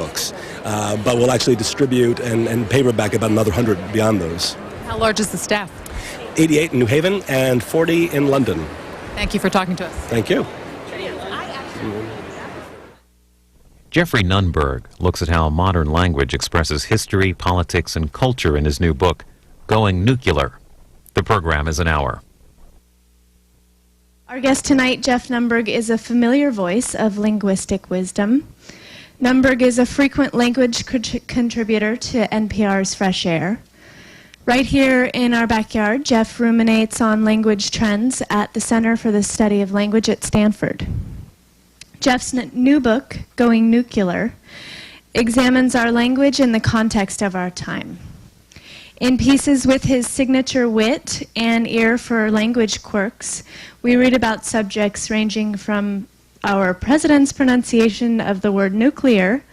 books, but we'll actually distribute and paperback about another 100 beyond those. How large is the staff? 88 in New Haven and 40 in London. Thank you for talking to us. Thank you. Geoffrey Nunberg looks at how modern language expresses history, politics, and culture in his new book, Going Nuclear. The program is an hour. Our guest tonight, Geoff Nunberg, is a familiar voice of linguistic wisdom. Nunberg is a frequent language contributor to NPR's Fresh Air. Right here in our backyard, Geoff ruminates on language trends at the Center for the Study of Language at Stanford. Geoff's new book, Going Nuclear, examines our language in the context of our time. In pieces with his signature wit and ear for language quirks, we read about subjects ranging from our president's pronunciation of the word nuclear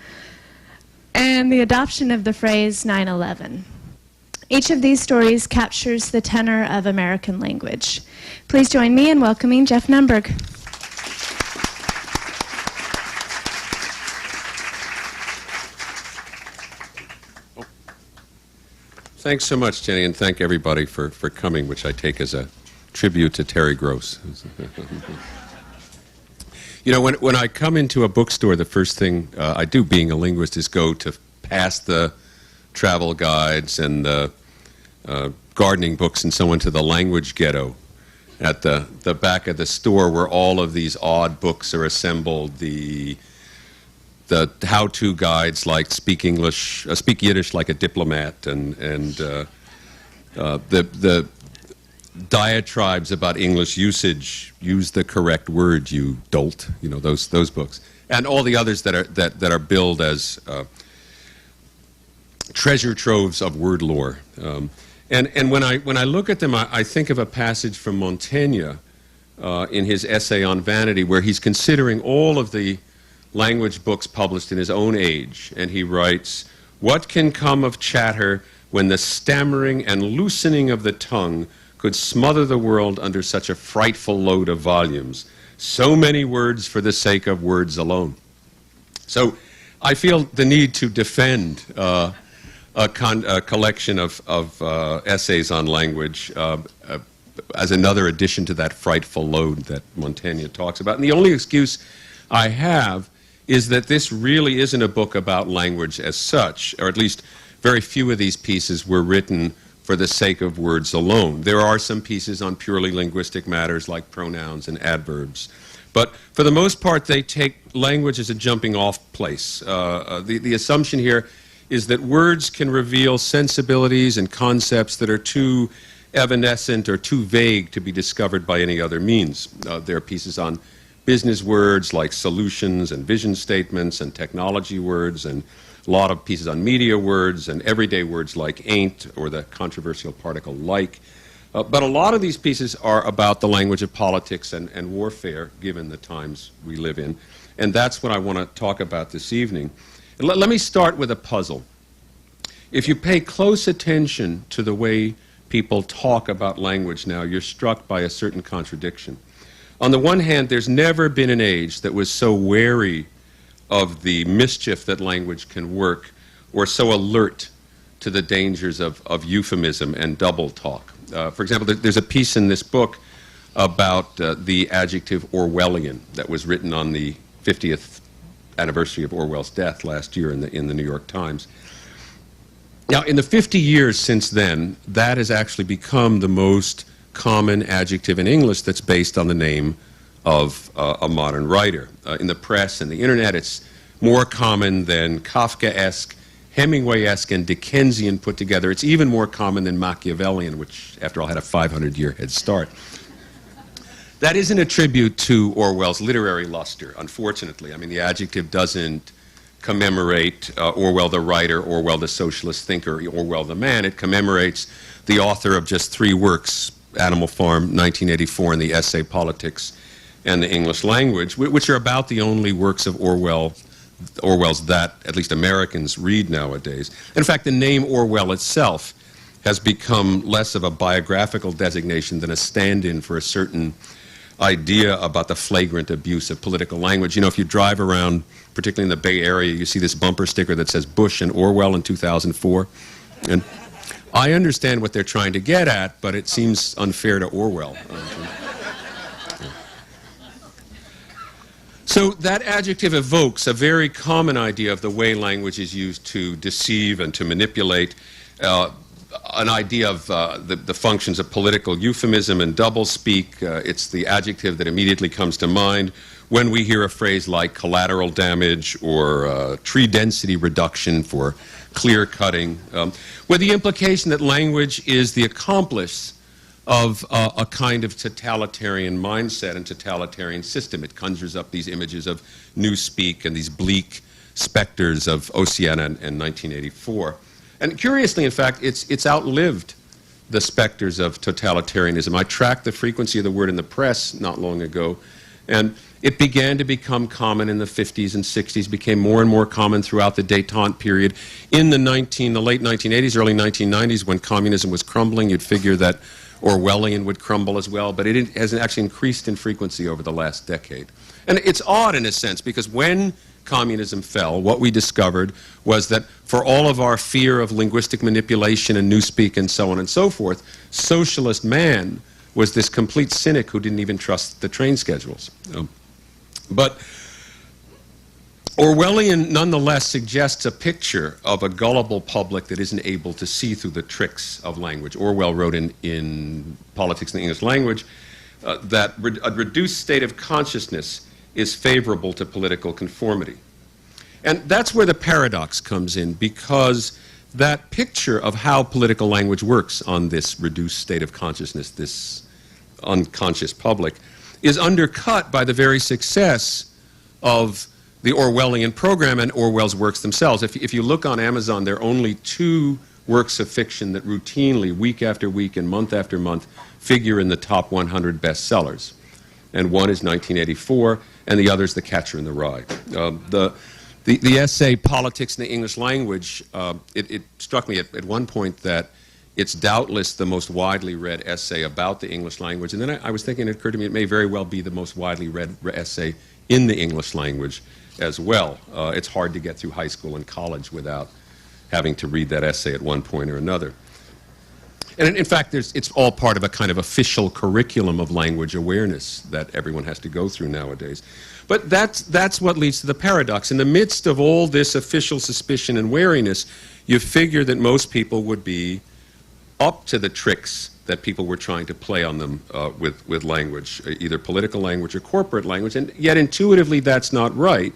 and the adoption of the phrase 9/11. Each of these stories captures the tenor of American language. Please join me in welcoming Geoff Nunberg. Thanks so much, Jenny, and thank everybody for coming, which I take as a tribute to Terry Gross. You know, when I come into a bookstore, the first thing I do, being a linguist, is go to past the travel guides and the gardening books and so on to the language ghetto at the back of the store where all of these odd books are assembled, the how-to guides like speak Yiddish like a diplomat, and the diatribes about English usage, use the correct word, you dolt, you know, those books, and all the others that are billed as treasure troves of word lore. And when I look at them, I think of a passage from Montaigne in his essay on vanity, where he's considering all of the language books published in his own age, and he writes, "What can come of chatter when the stammering and loosening of the tongue could smother the world under such a frightful load of volumes? So many words for the sake of words alone." So I feel the need to defend a collection of essays on language as another addition to that frightful load that Montaigne talks about. And the only excuse I have is that this really isn't a book about language as such, or at least very few of these pieces were written for the sake of words alone. There are some pieces on purely linguistic matters like pronouns and adverbs, but for the most part they take language as a jumping off place. The assumption here is that words can reveal sensibilities and concepts that are too evanescent or too vague to be discovered by any other means. There are pieces on business words like solutions and vision statements and technology words, and a lot of pieces on media words and everyday words like ain't or the controversial particle like. But a lot of these pieces are about the language of politics and warfare, given the times we live in. And that's what I want to talk about this evening. Let me start with a puzzle. If you pay close attention to the way people talk about language now, you're struck by a certain contradiction. On the one hand, there's never been an age that was so wary of the mischief that language can work, or so alert to the dangers of euphemism and double talk. For example, there's a piece in this book about the adjective Orwellian that was written on the 50th anniversary of Orwell's death last year in the New York Times. Now, in the 50 years since then, that has actually become the most common adjective in English that's based on the name of a modern writer. In the press and the internet, it's more common than Kafkaesque, Hemingway-esque, and Dickensian put together. It's even more common than Machiavellian, which, after all, had a 500-year head start. That isn't a tribute to Orwell's literary luster, unfortunately. I mean, the adjective doesn't commemorate Orwell the writer, Orwell the socialist thinker, Orwell the man. It commemorates the author of just 3 works, Animal Farm, 1984, and the essay Politics and the English Language, which are about the only works of Orwell's that at least Americans read nowadays. In fact, the name Orwell itself has become less of a biographical designation than a stand-in for a certain idea about the flagrant abuse of political language. You know, if you drive around, particularly in the Bay Area, you see this bumper sticker that says Bush and Orwell in 2004. And I understand what they're trying to get at, but it seems unfair to Orwell. So that adjective evokes a very common idea of the way language is used to deceive and to manipulate, an idea of the functions of political euphemism and doublespeak. It's the adjective that immediately comes to mind when we hear a phrase like collateral damage or tree density reduction for clear cutting, with the implication that language is the accomplice of a kind of totalitarian mindset and totalitarian system. It conjures up these images of newspeak and these bleak specters of Oceana and 1984. And curiously, in fact, it's outlived the specters of totalitarianism. I tracked the frequency of the word in the press not long ago, and it began to become common in the 50s and 60s, became more and more common throughout the détente period. In the late 1980s, early 1990s, when communism was crumbling, you'd figure that Orwellian would crumble as well, but it has actually increased in frequency over the last decade. And it's odd in a sense, because when communism fell, what we discovered was that for all of our fear of linguistic manipulation and newspeak and so on and so forth, socialist man was this complete cynic who didn't even trust the train schedules. But Orwellian nonetheless suggests a picture of a gullible public that isn't able to see through the tricks of language. Orwell wrote in Politics in the English Language that a reduced state of consciousness is favorable to political conformity. And that's where the paradox comes in, because that picture of how political language works on this reduced state of consciousness, this unconscious public, is undercut by the very success of the Orwellian program and Orwell's works themselves. If you look on Amazon, there are only 2 works of fiction that routinely, week after week and month after month, figure in the top 100 bestsellers. And one is 1984, and the other is The Catcher in the Rye. The essay Politics in the English Language, it struck me at one point that it's doubtless the most widely read essay about the English language. And then I was thinking, it occurred to me, it may very well be the most widely read essay in the English language as well. It's hard to get through high school and college without having to read that essay at one point or another. And in fact, it's all part of a kind of official curriculum of language awareness that everyone has to go through nowadays. But that's what leads to the paradox. In the midst of all this official suspicion and wariness, you figure that most people would be up to the tricks that people were trying to play on them with language, either political language or corporate language, and yet intuitively that's not right.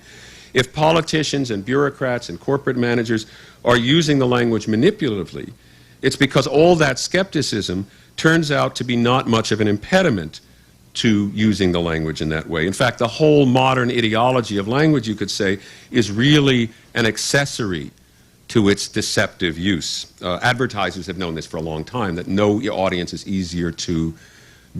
If politicians and bureaucrats and corporate managers are using the language manipulatively, it's because all that skepticism turns out to be not much of an impediment to using the language in that way. In fact, the whole modern ideology of language, you could say, is really an accessory to its deceptive use. Advertisers have known this for a long time, that no audience is easier to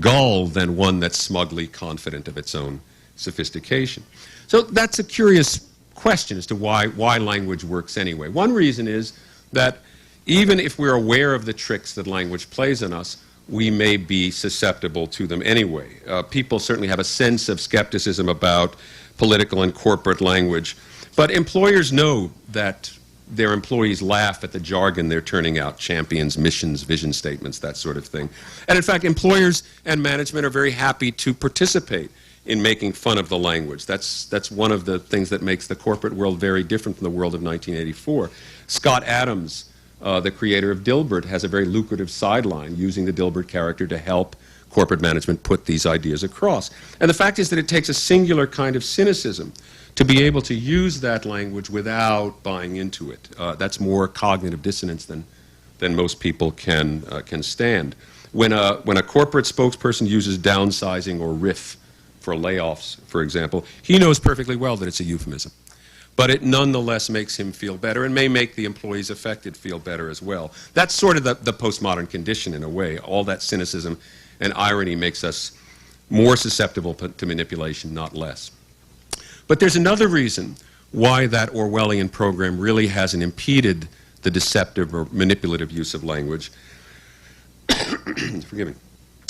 gull than one that's smugly confident of its own sophistication. So that's a curious question as to why language works anyway. One reason is that even if we're aware of the tricks that language plays on us, we may be susceptible to them anyway. People certainly have a sense of skepticism about political and corporate language, but employers know that their employees laugh at the jargon they're turning out, champions, missions, vision statements, that sort of thing. And in fact, employers and management are very happy to participate in making fun of the language. That's one of the things that makes the corporate world very different from the world of 1984. Scott Adams, the creator of Dilbert, has a very lucrative sideline using the Dilbert character to help corporate management put these ideas across. And the fact is that it takes a singular kind of cynicism to be able to use that language without buying into it. That's more cognitive dissonance than most people can stand. When a corporate spokesperson uses downsizing or RIF for layoffs, for example, he knows perfectly well that it's a euphemism. But it nonetheless makes him feel better and may make the employees affected feel better as well. That's sort of the postmodern condition in a way. All that cynicism and irony makes us more susceptible to manipulation, not less. But there's another reason why that Orwellian program really hasn't impeded the deceptive or manipulative use of language. Forgive me.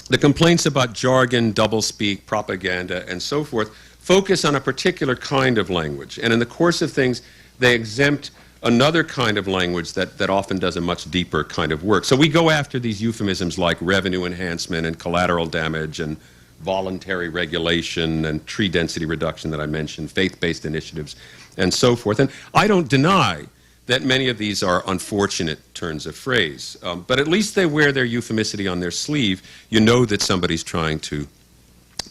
The complaints about jargon, doublespeak, propaganda, and so forth focus on a particular kind of language. And in the course of things, they exempt another kind of language that often does a much deeper kind of work. So we go after these euphemisms like revenue enhancement and collateral damage and voluntary regulation and tree density reduction that I mentioned, faith-based initiatives, and so forth. And I don't deny that many of these are unfortunate turns of phrase, but at least they wear their euphemisticity on their sleeve. You know that somebody's trying to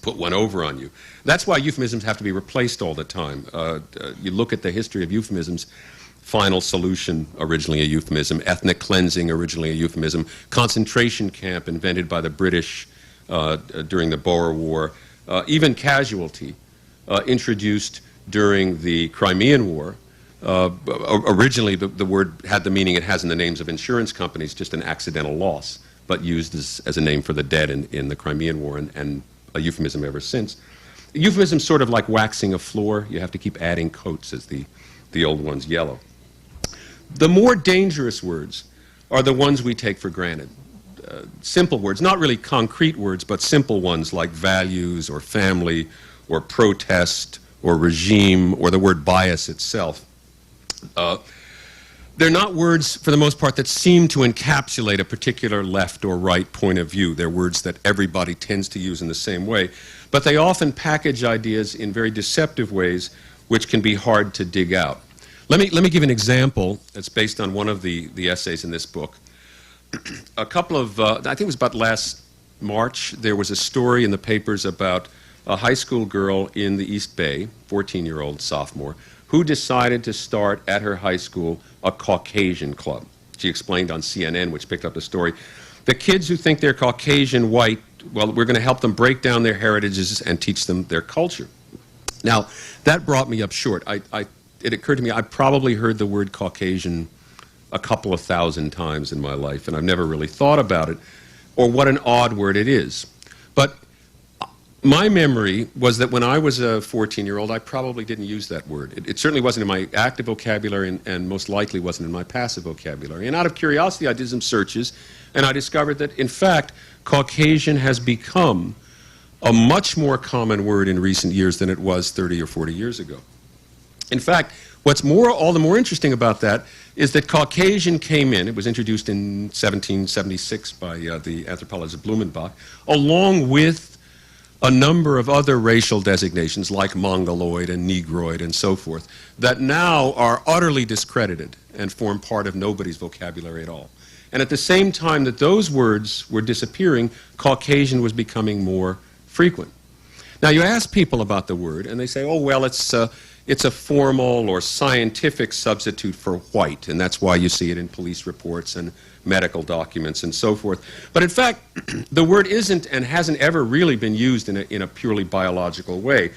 put one over on you. That's why euphemisms have to be replaced all the time. You look at the history of euphemisms. Final solution, originally a euphemism. Ethnic cleansing, originally a euphemism. Concentration camp, invented by the British during the Boer War. Even casualty, introduced during the Crimean War. Originally, the word had the meaning it has in the names of insurance companies, just an accidental loss, but used as a name for the dead in the Crimean War, and a euphemism ever since. Euphemism is sort of like waxing a floor. You have to keep adding coats as the old ones yellow. The more dangerous words are the ones we take for granted. Simple words, not really concrete words, but simple ones like values or family or protest or regime or the word bias itself. They're not words, for the most part, that seem to encapsulate a particular left or right point of view. They're words that everybody tends to use in the same way. But they often package ideas in very deceptive ways which can be hard to dig out. Let me give an example that's based on one of the essays in this book. A couple of, I think it was about last March, there was a story in the papers about a high school girl in the East Bay, 14-year-old sophomore, who decided to start at her high school a Caucasian club. She explained on CNN, which picked up the story, the kids who think they're Caucasian white, well, we're going to help them break down their heritages and teach them their culture. Now, that brought me up short. It occurred to me I probably heard the word Caucasian a couple of thousand times in my life, and I've never really thought about it, or what an odd word it is. But my memory was that when I was a 14-year-old, I probably didn't use that word. It certainly wasn't in my active vocabulary and most likely wasn't in my passive vocabulary. And out of curiosity, I did some searches, and I discovered that, in fact, Caucasian has become a much more common word in recent years than it was 30 or 40 years ago. In fact, what's all the more interesting about that is that Caucasian came in, it was introduced in 1776 by the anthropologist Blumenbach, along with a number of other racial designations like Mongoloid and Negroid and so forth, that now are utterly discredited and form part of nobody's vocabulary at all. And at the same time that those words were disappearing, Caucasian was becoming more frequent. Now you ask people about the word and they say, oh well, it's a formal or scientific substitute for white, and that's why you see it in police reports and medical documents and so forth. But in fact, the word isn't and hasn't ever really been used in a purely biological way.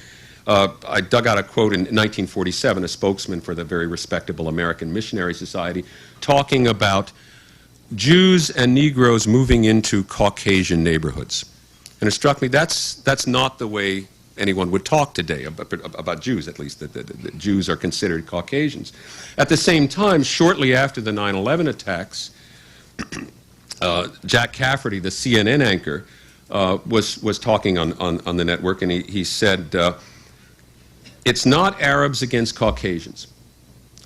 I dug out a quote in 1947, a spokesman for the very respectable American Missionary Society, talking about Jews and Negroes moving into Caucasian neighborhoods. And it struck me that's not the way anyone would talk today, about Jews at least, that Jews are considered Caucasians. At the same time, shortly after the 9/11 attacks, Jack Cafferty, the CNN anchor, was talking on the network, and he said, it's not Arabs against Caucasians.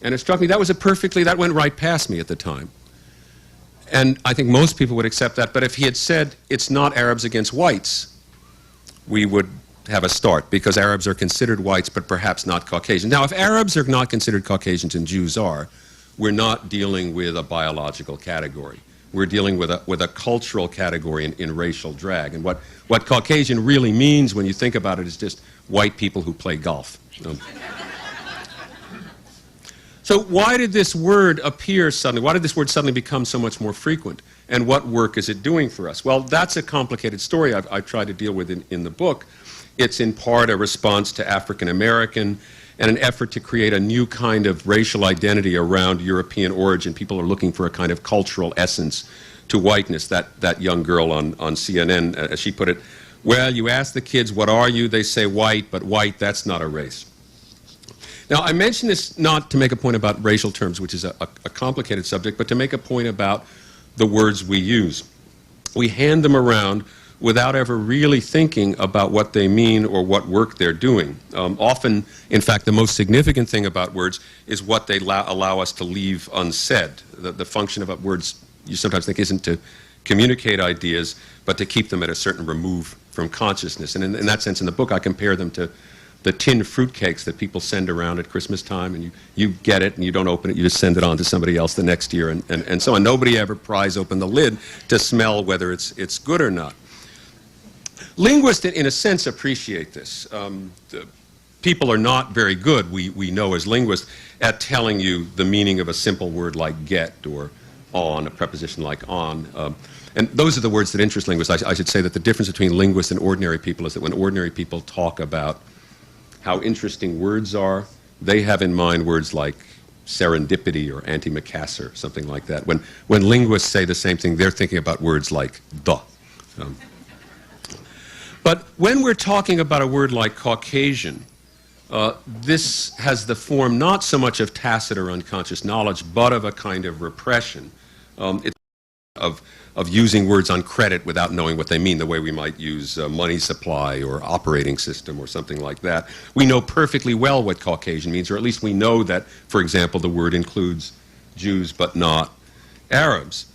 And it struck me that went right past me at the time. And I think most people would accept that, but if he had said it's not Arabs against whites, we would have a start, because Arabs are considered whites but perhaps not Caucasian. Now, if Arabs are not considered Caucasians and Jews are, we're not dealing with a biological category. We're dealing with a cultural category in racial drag. And what Caucasian really means when you think about it is just white people who play golf. So why did this word appear suddenly? Why did this word suddenly become so much more frequent? And what work is it doing for us? Well, that's a complicated story I've tried to deal with in the book. It's in part a response to African American and an effort to create a new kind of racial identity around European origin. People are looking for a kind of cultural essence to whiteness. That young girl on CNN, as she put it, well, you ask the kids, what are you? They say white, but white, that's not a race. Now, I mention this not to make a point about racial terms, which is a complicated subject, but to make a point about the words we use. We hand them around without ever really thinking about what they mean or what work they're doing. Often, in fact, the most significant thing about words is what they allow us to leave unsaid. The function of words, you sometimes think, isn't to communicate ideas, but to keep them at a certain remove from consciousness. And in that sense, in the book, I compare them to the tin fruitcakes that people send around at Christmas time, and you get it and you don't open it, you just send it on to somebody else the next year, and so on. Nobody ever pries open the lid to smell whether it's good or not. Linguists, in a sense, appreciate this. People are not very good, we know as linguists, at telling you the meaning of a simple word like get or on, a preposition like on. And those are the words that interest linguists. I should say that the difference between linguists and ordinary people is that when ordinary people talk about how interesting words are, they have in mind words like serendipity or antimacassar, something like that. When linguists say the same thing, they're thinking about words like the. But when we're talking about a word like Caucasian, this has the form not so much of tacit or unconscious knowledge, but of a kind of repression. It's of using words on credit without knowing what they mean, the way we might use money supply or operating system or something like that. We know perfectly well what Caucasian means, or at least we know that, for example, the word includes Jews but not Arabs.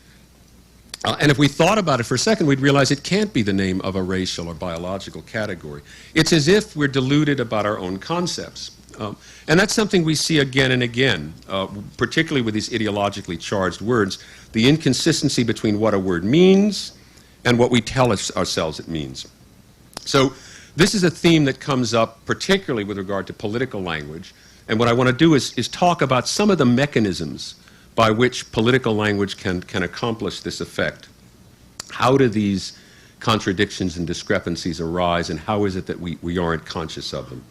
And if we thought about it for a second, we'd realize it can't be the name of a racial or biological category. It's as if we're deluded about our own concepts. And that's something we see again and again, particularly with these ideologically charged words, the inconsistency between what a word means and what we tell ourselves it means. So this is a theme that comes up particularly with regard to political language. And what I want to do is talk about some of the mechanisms by which political language can accomplish this effect. How do these contradictions and discrepancies arise, and how is it that we aren't conscious of them?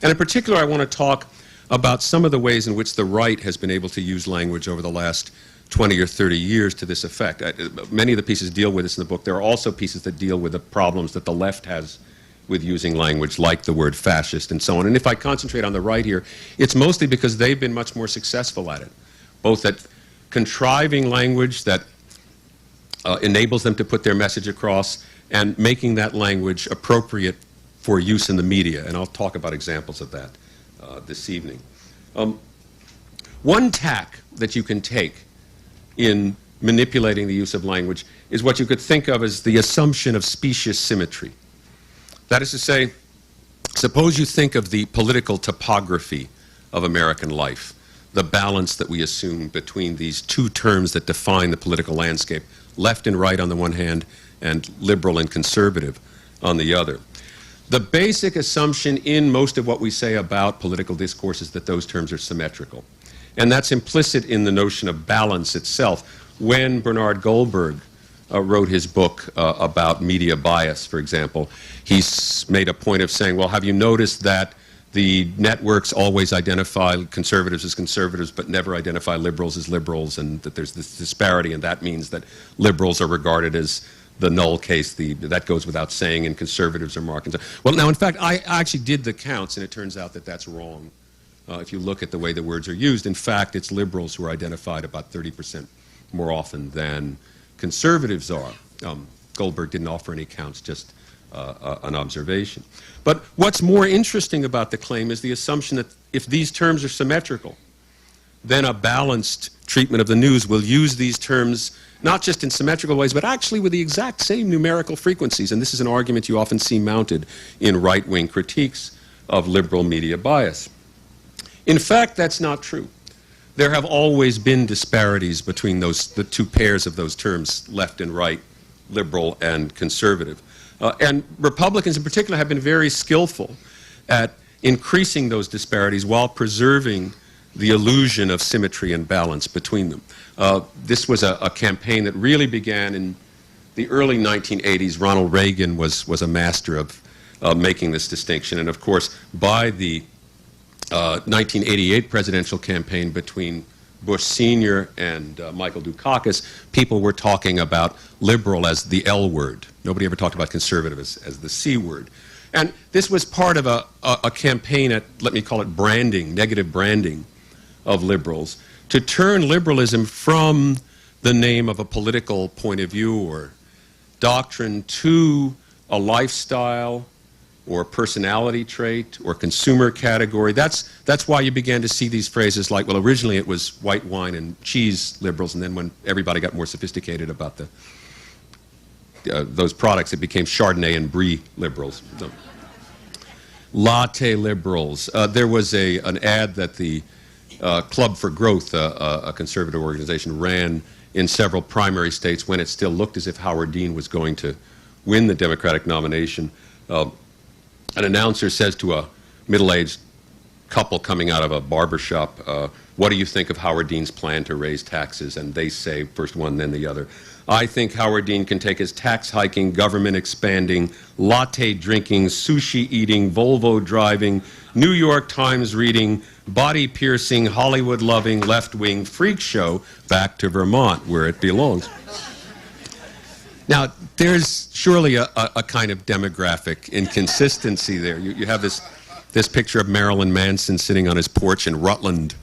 And in particular, I want to talk about some of the ways in which the right has been able to use language over the last 20 or 30 years to this effect. Many of the pieces deal with this in the book. There are also pieces that deal with the problems that the left has with using language, like the word fascist and so on. And if I concentrate on the right here, it's mostly because they've been much more successful at it, both at contriving language that enables them to put their message across and making that language appropriate for use in the media. And I'll talk about examples of that this evening. One tack that you can take in manipulating the use of language is what you could think of as the assumption of specious symmetry. That is to say, suppose you think of the political topography of American life, the balance that we assume between these two terms that define the political landscape, left and right on the one hand, and liberal and conservative on the other. The basic assumption in most of what we say about political discourse is that those terms are symmetrical. And that's implicit in the notion of balance itself. When Bernard Goldberg wrote his book about media bias, for example, he made a point of saying, well, have you noticed that the networks always identify conservatives as conservatives but never identify liberals as liberals, and that there's this disparity, and that means that liberals are regarded as the null case, that goes without saying, and conservatives are marked. Well, now, in fact, I actually did the counts, and it turns out that that's wrong. If you look at the way the words are used, in fact, it's liberals who are identified about 30% more often than conservatives are. Goldberg didn't offer any counts, just an observation. But what's more interesting about the claim is the assumption that if these terms are symmetrical, then a balanced treatment of the news will use these terms not just in symmetrical ways, but actually with the exact same numerical frequencies. And this is an argument you often see mounted in right-wing critiques of liberal media bias. In fact, that's not true. There have always been disparities between the two pairs of those terms, left and right, liberal and conservative. And Republicans in particular have been very skillful at increasing those disparities while preserving the illusion of symmetry and balance between them. This was a campaign that really began in the early 1980s. Ronald Reagan was a master of making this distinction. And of course, by the 1988 presidential campaign between Bush Sr. and Michael Dukakis, people were talking about liberal as the L word. Nobody ever talked about conservative as the C word. And this was part of a campaign at, let me call it branding, negative branding of liberals, to turn liberalism from the name of a political point of view or doctrine to a lifestyle or personality trait or consumer category. That's why you began to see these phrases like, well, originally it was white wine and cheese liberals, and then when everybody got more sophisticated about those products, it became Chardonnay and Brie liberals. Latte liberals. There was an ad that the Club for Growth, a conservative organization, ran in several primary states when it still looked as if Howard Dean was going to win the Democratic nomination. An announcer says to a middle-aged couple coming out of a barbershop, what do you think of Howard Dean's plan to raise taxes? And they say, first one, then the other, I think Howard Dean can take his tax hiking, government expanding, latte drinking, sushi eating, Volvo driving, New York Times reading, body piercing, Hollywood loving, left-wing freak show back to Vermont, where it belongs. Now, there's surely a kind of demographic inconsistency there. You have this picture of Marilyn Manson sitting on his porch in Rutland,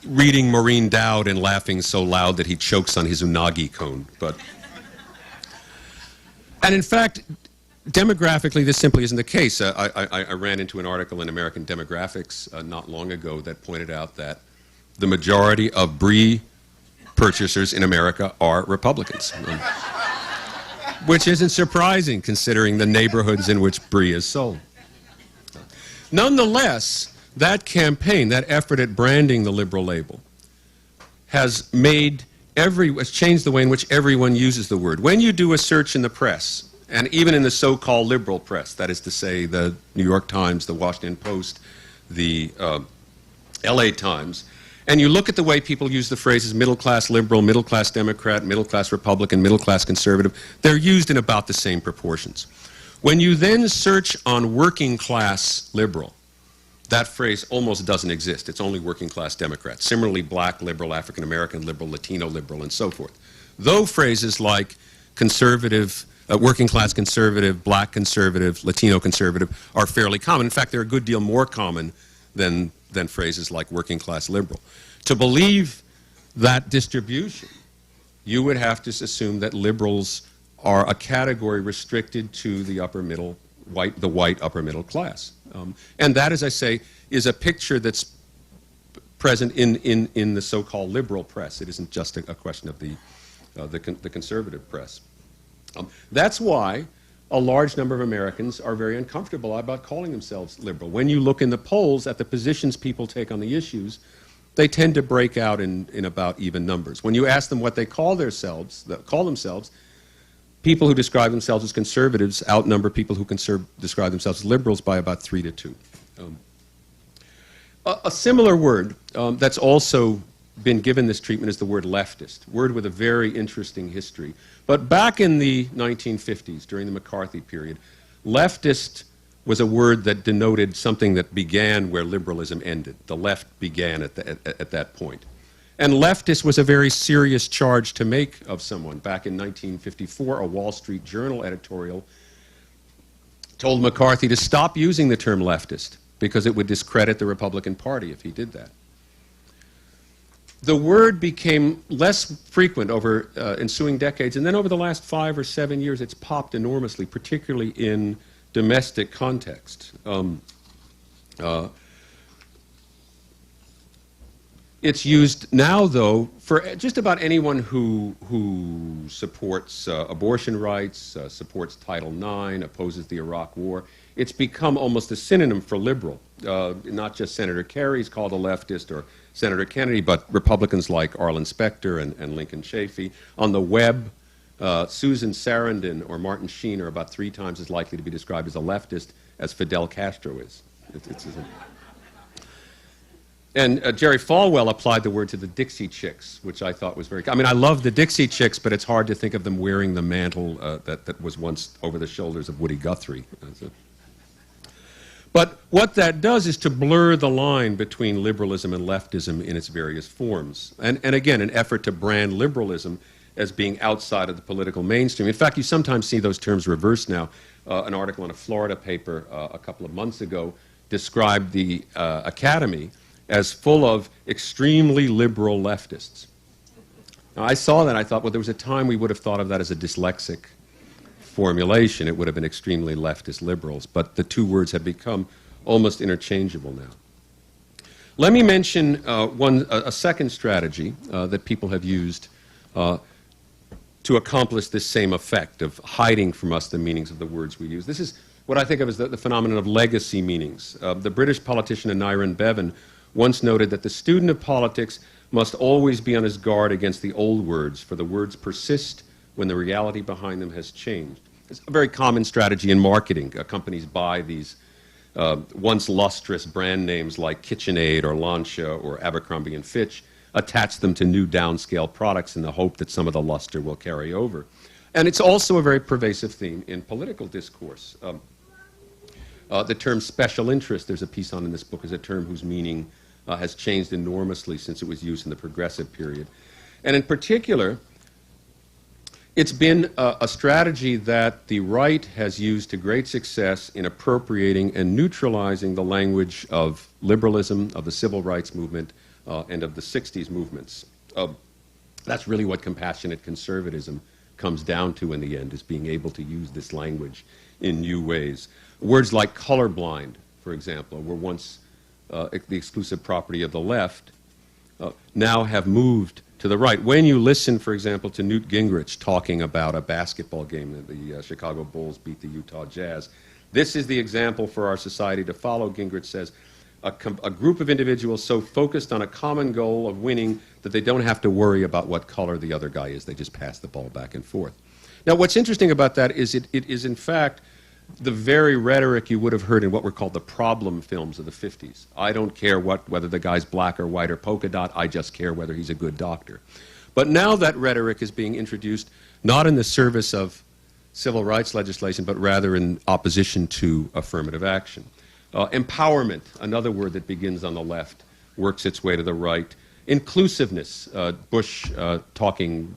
reading Maureen Dowd and laughing so loud that he chokes on his unagi cone. And in fact, demographically, this simply isn't the case. I ran into an article in American Demographics not long ago that pointed out that the majority of Brie purchasers in America are Republicans, which isn't surprising considering the neighborhoods in which Brie is sold. Nonetheless, that campaign, that effort at branding the liberal label, has changed the way in which everyone uses the word. When you do a search in the press, and even in the so-called liberal press, that is to say the New York Times, the Washington Post, the LA Times, and you look at the way people use the phrases middle-class liberal, middle-class Democrat, middle-class Republican, middle-class conservative, they're used in about the same proportions. When you then search on working-class liberal, that phrase almost doesn't exist. It's only working-class Democrat. Similarly, black liberal, African-American liberal, Latino liberal, and so forth. Though phrases like conservative, working-class conservative, black conservative, Latino conservative are fairly common. In fact, they're a good deal more common than phrases like working-class liberal. To believe that distribution, you would have to assume that liberals are a category restricted to the upper middle, the white upper middle class. And that, as I say, is a picture that's present in the so-called liberal press. It isn't just a question of the conservative press. That's why a large number of Americans are very uncomfortable about calling themselves liberal. When you look in the polls at the positions people take on the issues, they tend to break out in about even numbers. When you ask them what they call themselves, people who describe themselves as conservatives outnumber people who describe themselves as liberals by about 3 to 2. A similar word that's also been given this treatment is the word leftist, word with a very interesting history. But back in the 1950s, during the McCarthy period, leftist was a word that denoted something that began where liberalism ended. The left began at that point. And leftist was a very serious charge to make of someone. Back in 1954, a Wall Street Journal editorial told McCarthy to stop using the term leftist because it would discredit the Republican Party if he did that. The word became less frequent over ensuing decades, and then over the last 5 or 7 years, it's popped enormously, particularly in domestic context. It's used now, though, for just about anyone who supports abortion rights, supports Title IX, opposes the Iraq War. It's become almost a synonym for liberal. Not just Senator Kerry's called a leftist or Senator Kennedy, but Republicans like Arlen Specter and Lincoln Chafee. On the web, Susan Sarandon or Martin Sheen are about 3 times as likely to be described as a leftist as Fidel Castro is. And Jerry Falwell applied the word to the Dixie Chicks, which I thought was very... I mean, I love the Dixie Chicks, but it's hard to think of them wearing the mantle that was once over the shoulders of Woody Guthrie. But what that does is to blur the line between liberalism and leftism in its various forms. And again, an effort to brand liberalism as being outside of the political mainstream. In fact, you sometimes see those terms reversed now. An article in a Florida paper a couple of months ago described the Academy as full of extremely liberal leftists. Now, I saw that, I thought, well, there was a time we would have thought of that as a dyslexic formulation, it would have been extremely leftist liberals, but the two words have become almost interchangeable now. Let me mention a second strategy that people have used to accomplish this same effect of hiding from us the meanings of the words we use. This is what I think of as the phenomenon of legacy meanings. The British politician Aneurin Bevan once noted that the student of politics must always be on his guard against the old words, for the words persist when the reality behind them has changed. It's a very common strategy in marketing. Companies buy these once lustrous brand names like KitchenAid or Lancia or Abercrombie & Fitch, attach them to new downscale products in the hope that some of the luster will carry over. And it's also a very pervasive theme in political discourse. The term special interest, there's a piece on in this book, is a term whose meaning has changed enormously since it was used in the progressive period. And in particular, it's been a strategy that the right has used to great success in appropriating and neutralizing the language of liberalism, of the civil rights movement, and of the 60s movements. That's really what compassionate conservatism comes down to in the end, is being able to use this language in new ways. Words like colorblind, for example, were once the exclusive property of the left, now have moved to the right. When you listen, for example, to Newt Gingrich talking about a basketball game that the Chicago Bulls beat the Utah Jazz, this is the example for our society to follow. Gingrich says, a group of individuals so focused on a common goal of winning that they don't have to worry about what color the other guy is. They just pass the ball back and forth. Now, what's interesting about that is it is, in fact, the very rhetoric you would have heard in what were called the problem films of the 50s. I don't care whether the guy's black or white or polka dot, I just care whether he's a good doctor. But now that rhetoric is being introduced not in the service of civil rights legislation, but rather in opposition to affirmative action. Empowerment, another word that begins on the left, works its way to the right. Inclusiveness, Bush talking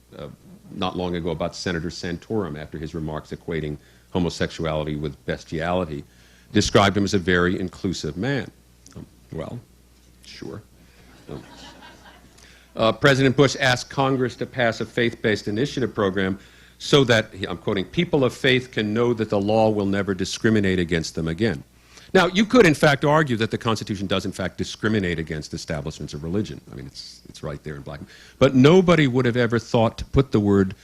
not long ago about Senator Santorum after his remarks equating homosexuality with bestiality, described him as a very inclusive man. Well, sure. President Bush asked Congress to pass a faith-based initiative program so that, I'm quoting, people of faith can know that the law will never discriminate against them again. Now, you could, in fact, argue that the Constitution does, in fact, discriminate against establishments of religion. I mean, it's right there in black. But nobody would have ever thought to put the word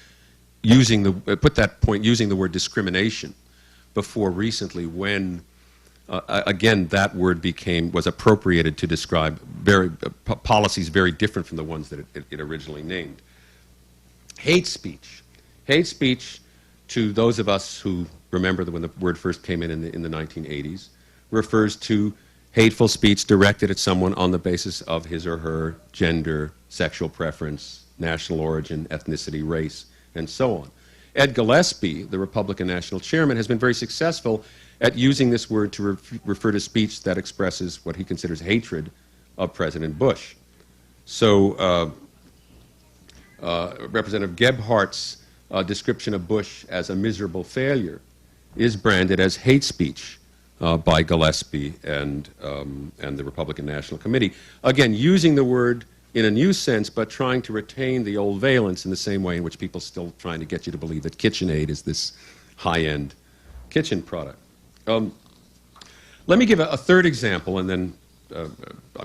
using the word discrimination before recently, when again that word was appropriated to describe policies very different from the ones that it originally named. Hate speech to those of us who remember that when the word first came in the 1980s, refers to hateful speech directed at someone on the basis of his or her gender, sexual preference, national origin, ethnicity, race, and so on. Ed Gillespie, the Republican National Chairman, has been very successful at using this word to refer to speech that expresses what he considers hatred of President Bush. So Representative Gebhardt's description of Bush as a miserable failure is branded as hate speech by Gillespie and the Republican National Committee. Again, using the word in a new sense, but trying to retain the old valence in the same way in which people still trying to get you to believe that KitchenAid is this high-end kitchen product. Let me give a third example, and then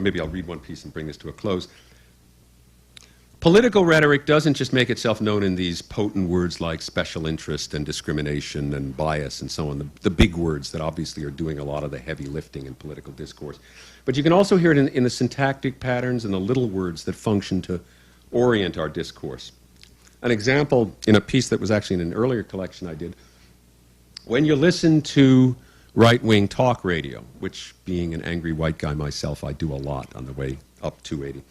maybe I'll read one piece and bring this to a close. Political rhetoric doesn't just make itself known in these potent words like special interest and discrimination and bias and so on, the big words that obviously are doing a lot of the heavy lifting in political discourse. But you can also hear it in the syntactic patterns and the little words that function to orient our discourse. An example in a piece that was actually in an earlier collection I did, when you listen to right-wing talk radio, which being an angry white guy myself, I do a lot on the way up 280,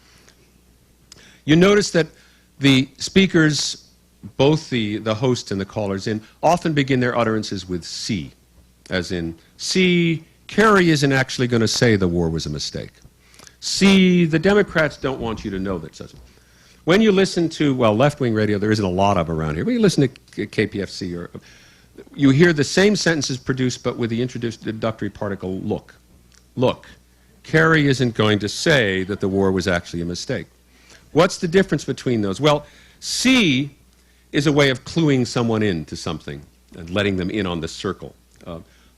you notice that the speakers, both the host and the callers in, often begin their utterances with C, as in, C, Kerry isn't actually going to say the war was a mistake. C, the Democrats don't want you to know that such. When you listen to, well, left-wing radio, there isn't a lot of around here. When you listen to KPFC, you hear the same sentences produced, but with the introductory particle, look. Look, Kerry isn't going to say that the war was actually a mistake. What's the difference between those? Well, C is a way of cluing someone in to something. and letting them in on the circle.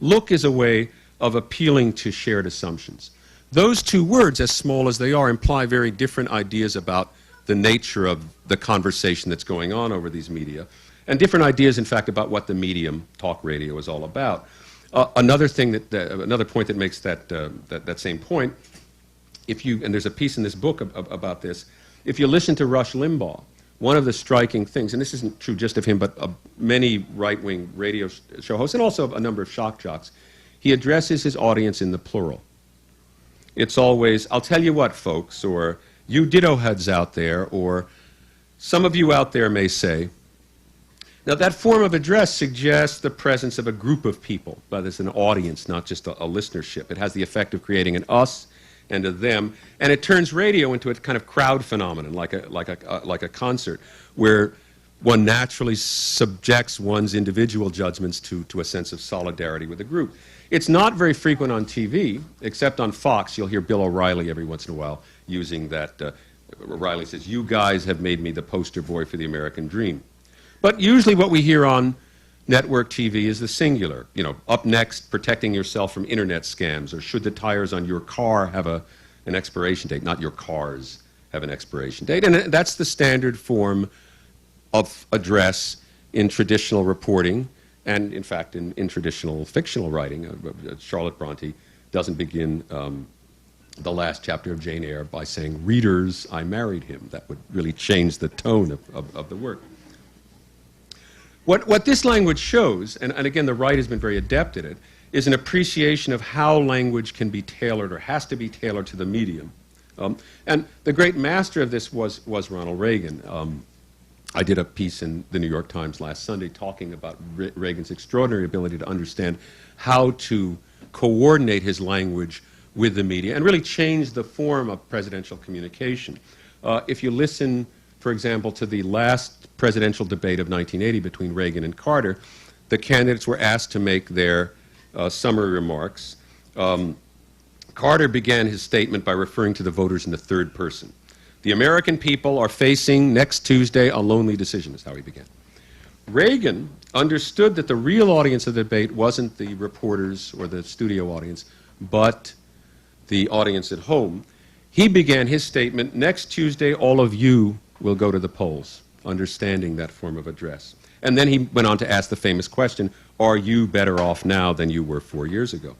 Look is a way of appealing to shared assumptions. Those two words, as small as they are, imply very different ideas about the nature of the conversation that's going on over these media, and different ideas, in fact, about what the medium, talk radio, is all about. Another point that makes that same point, and there's a piece in this book about this, if you listen to Rush Limbaugh, one of the striking things, and this isn't true just of him, but of many right-wing radio show hosts, and also a number of shock jocks, he addresses his audience in the plural. It's always, I'll tell you what, folks, or you ditto heads out there, or some of you out there may say. Now, that form of address suggests the presence of a group of people, but it's an audience, not just a listenership. It has the effect of creating an us and a them, and it turns radio into a kind of crowd phenomenon, like a concert, where one naturally subjects one's individual judgments to a sense of solidarity with a group. It's not very frequent on TV, except on Fox. You'll hear Bill O'Reilly every once in a while using that. O'Reilly says, "You guys have made me the poster boy for the American dream." But usually what we hear on network TV is the singular. You know, up next, protecting yourself from internet scams, or should the tires on your car have an expiration date, not your cars have an expiration date. And that's the standard form of address in traditional reporting, and in fact in traditional fictional writing. Charlotte Bronte doesn't begin the last chapter of Jane Eyre by saying, "Readers, I married him." That would really change the tone of the work. What this language shows, and again the right has been very adept at it, is an appreciation of how language can be tailored, or has to be tailored, to the medium. And the great master of this was Ronald Reagan. I did a piece in the New York Times last Sunday talking about Reagan's extraordinary ability to understand how to coordinate his language with the media and really change the form of presidential communication. If you listen, for example, to the last presidential debate of 1980 between Reagan and Carter, the candidates were asked to make their summary remarks. Carter began his statement by referring to the voters in the third person. "The American people are facing next Tuesday a lonely decision," is how he began. Reagan understood that the real audience of the debate wasn't the reporters or the studio audience, but the audience at home. He began his statement, "Next Tuesday, all of you will go to the polls," understanding that form of address. And then he went on to ask the famous question, "Are you better off now than you were 4 years ago?"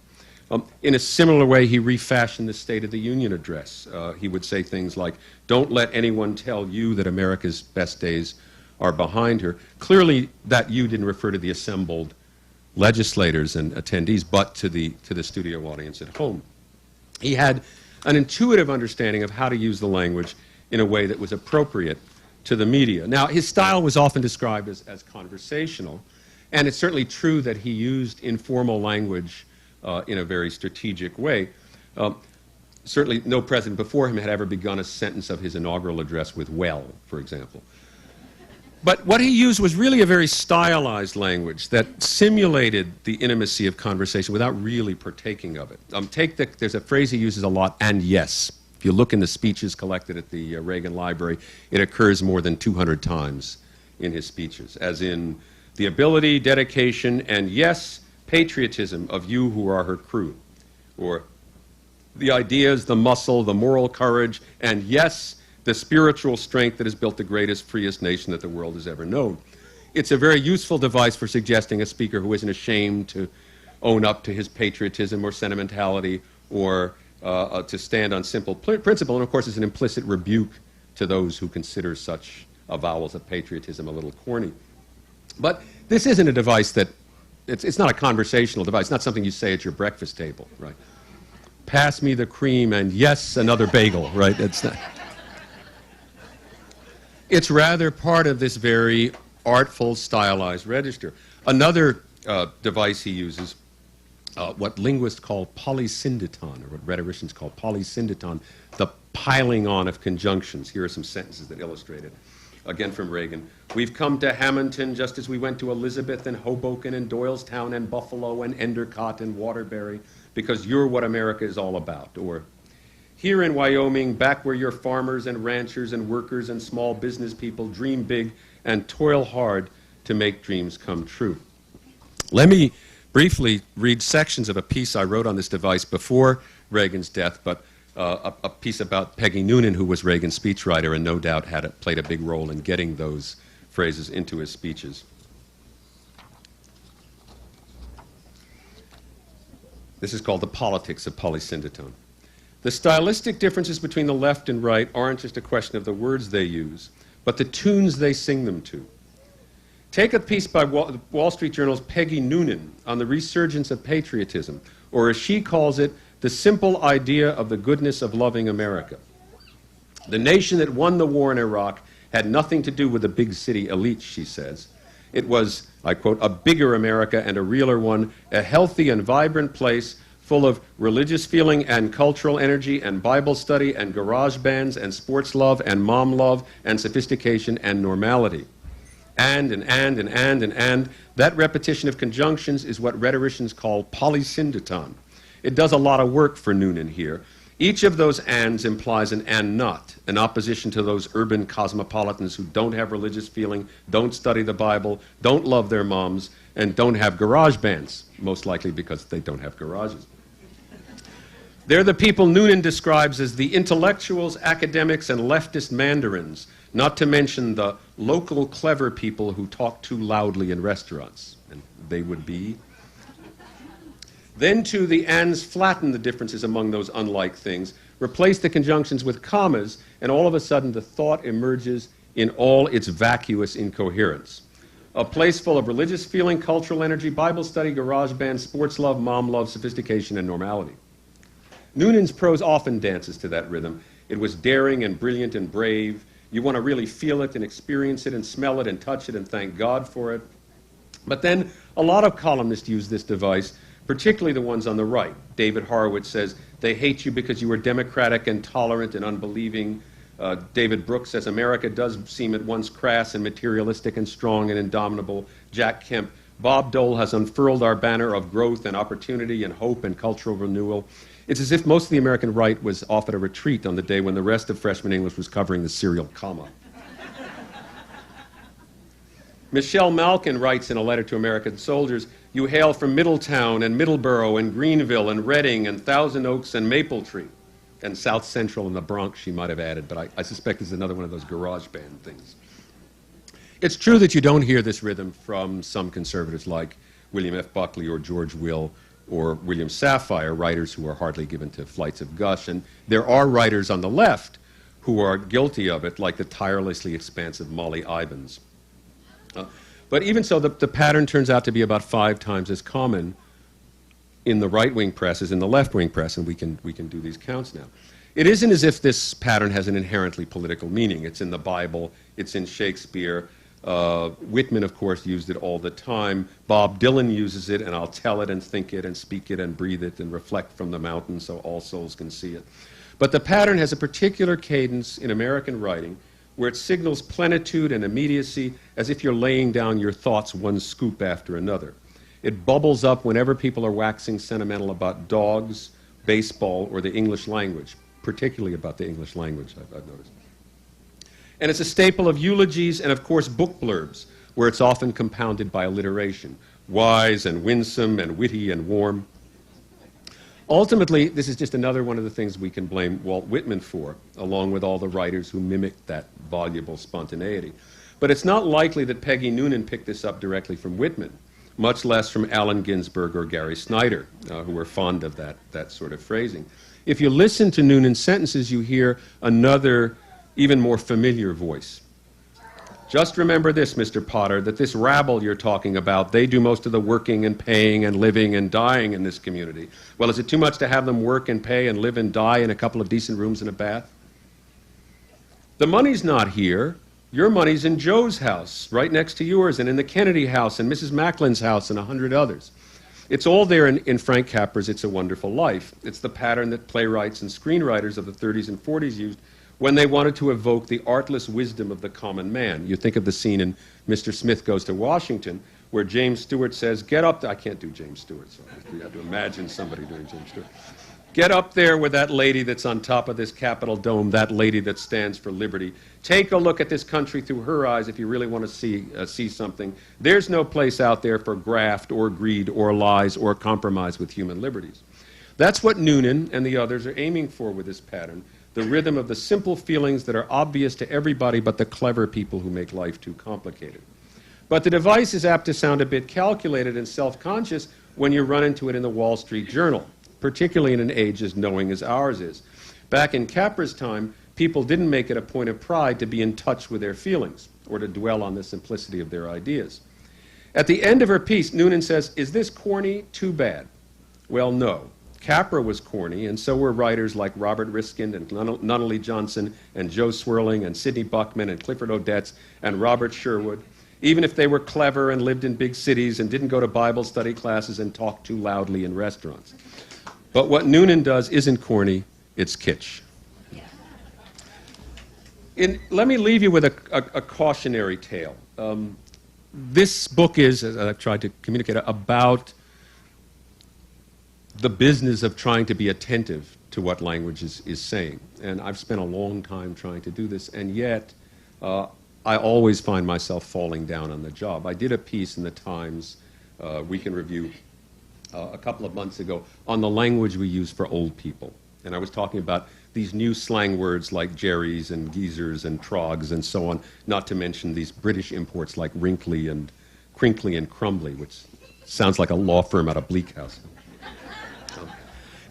In a similar way, he refashioned the State of the Union address. He would say things like, "Don't let anyone tell you that America's best days are behind her." Clearly, that "you" didn't refer to the assembled legislators and attendees, but to the studio audience at home. He had an intuitive understanding of how to use the language in a way that was appropriate to the media. Now, his style was often described as conversational, and it's certainly true that he used informal language in a very strategic way. Certainly no president before him had ever begun a sentence of his inaugural address with "well," for example. But what he used was really a very stylized language that simulated the intimacy of conversation without really partaking of it. There's a phrase he uses a lot, "and yes." If you look in the speeches collected at the Reagan Library, it occurs more than 200 times in his speeches, as in the ability, dedication, and yes, patriotism of you who are her crew, or the ideas, the muscle, the moral courage, and yes, the spiritual strength that has built the greatest, freest nation that the world has ever known. It's a very useful device for suggesting a speaker who isn't ashamed to own up to his patriotism or sentimentality, or to stand on simple principle, and of course it's an implicit rebuke to those who consider such avowals of patriotism a little corny. But this isn't a device that, it's not a conversational device, not something you say at your breakfast table, right? "Pass me the cream and yes, another bagel," right? It's not. It's rather part of this very artful, stylized register. Another device he uses, what linguists call polysyndeton, or what rhetoricians call polysyndeton, the piling on of conjunctions. Here are some sentences that illustrate it. Again from Reagan. "We've come to Hamilton just as we went to Elizabeth and Hoboken and Doylestown and Buffalo and Endicott and Waterbury, because you're what America is all about." Or, "Here in Wyoming, back where your farmers and ranchers and workers and small business people dream big and toil hard to make dreams come true." Let me briefly read sections of a piece I wrote on this device before Reagan's death, but a piece about Peggy Noonan, who was Reagan's speechwriter and no doubt played a big role in getting those phrases into his speeches. This is called The Politics of Polysyndetone. The stylistic differences between the left and right aren't just a question of the words they use, but the tunes they sing them to. Take a piece by Wall Street Journal's Peggy Noonan on the resurgence of patriotism, or as she calls it, the simple idea of the goodness of loving America. The nation that won the war in Iraq had nothing to do with the big city elite, she says. It was, I quote, a bigger America and a realer one, a healthy and vibrant place full of religious feeling and cultural energy and Bible study and garage bands and sports love and mom love and sophistication and normality. And, that repetition of conjunctions is what rhetoricians call polysyndeton. It does a lot of work for Noonan here. Each of those ands implies an and not, an opposition to those urban cosmopolitans who don't have religious feeling, don't study the Bible, don't love their moms, and don't have garage bands, most likely because they don't have garages. They're the people Noonan describes as the intellectuals, academics, and leftist mandarins, not to mention the local clever people who talk too loudly in restaurants. And they would be. Then, too, the ands flatten the differences among those unlike things, replace the conjunctions with commas, and all of a sudden the thought emerges in all its vacuous incoherence. A place full of religious feeling, cultural energy, Bible study, garage band, sports love, mom love, sophistication, and normality. Noonan's prose often dances to that rhythm. It was daring and brilliant and brave. You want to really feel it and experience it and smell it and touch it and thank God for it. But then a lot of columnists use this device, particularly the ones on the right. David Horowitz says, they hate you because you were democratic and tolerant and unbelieving. David Brooks says, America does seem at once crass and materialistic and strong and indomitable. Jack Kemp, Bob Dole has unfurled our banner of growth and opportunity and hope and cultural renewal. It's as if most of the American right was off at a retreat on the day when the rest of freshman English was covering the serial comma. Michelle Malkin writes in a letter to American soldiers, you hail from Middletown and Middleborough and Greenville and Reading and Thousand Oaks and Mapletree. And South Central and the Bronx, she might have added, but I suspect this is another one of those garage band things. It's true that you don't hear this rhythm from some conservatives like William F. Buckley or George Will or William Safire, writers who are hardly given to flights of gush. And there are writers on the left who are guilty of it, like the tirelessly expansive Molly Ivins. But even so, the pattern turns out to be about 5 times as common in the right-wing press as in the left-wing press, and we can do these counts now. It isn't as if this pattern has an inherently political meaning. It's in the Bible, it's in Shakespeare. Whitman, of course, used it all the time. Bob Dylan uses it, and I'll tell it and think it and speak it and breathe it and reflect from the mountain so all souls can see it. But the pattern has a particular cadence in American writing where it signals plenitude and immediacy as if you're laying down your thoughts one scoop after another. It bubbles up whenever people are waxing sentimental about dogs, baseball, or the English language, particularly about the English language, I've noticed. And it's a staple of eulogies and, of course, book blurbs, where it's often compounded by alliteration, wise and winsome and witty and warm. Ultimately, this is just another one of the things we can blame Walt Whitman for, along with all the writers who mimicked that voluble spontaneity. But it's not likely that Peggy Noonan picked this up directly from Whitman, much less from Allen Ginsberg or Gary Snyder, who were fond of that sort of phrasing. If you listen to Noonan's sentences, you hear another, even more familiar voice. Just remember this, Mr. Potter, that this rabble you're talking about, they do most of the working and paying and living and dying in this community. Well, is it too much to have them work and pay and live and die in a couple of decent rooms and a bath? The money's not here. Your money's in Joe's house, right next to yours, and in the Kennedy house, and Mrs. Macklin's house, and 100 others. It's all there in Frank Capra's It's a Wonderful Life. It's the pattern that playwrights and screenwriters of the 30s and 40s used when they wanted to evoke the artless wisdom of the common man. You think of the scene in Mr. Smith Goes to Washington, where James Stewart says, get up, I can't do James Stewart, so you have to imagine somebody doing James Stewart. Get up there with that lady that's on top of this Capitol dome, that lady that stands for liberty. Take a look at this country through her eyes if you really want to see something. There's no place out there for graft or greed or lies or compromise with human liberties. That's what Noonan and the others are aiming for with this pattern, the rhythm of the simple feelings that are obvious to everybody but the clever people who make life too complicated. But the device is apt to sound a bit calculated and self-conscious when you run into it in the Wall Street Journal, particularly in an age as knowing as ours is. Back in Capra's time, people didn't make it a point of pride to be in touch with their feelings or to dwell on the simplicity of their ideas. At the end of her piece, Noonan says, "Is this corny? Too bad." Well, no. Capra was corny, and so were writers like Robert Riskind and Nunnally Johnson and Joe Swirling and Sidney Buckman and Clifford Odets and Robert Sherwood, even if they were clever and lived in big cities and didn't go to Bible study classes and talk too loudly in restaurants. But what Noonan does isn't corny, it's kitsch. Let me leave you with a cautionary tale. This book is, as I've tried to communicate, about the business of trying to be attentive to what language is saying. And I've spent a long time trying to do this, and yet I always find myself falling down on the job. I did a piece in the Times Week in Review a couple of months ago on the language we use for old people. And I was talking about these new slang words like jerrys and geezers and trogs and so on, not to mention these British imports like wrinkly and crinkly and crumbly, which sounds like a law firm out of Bleak House.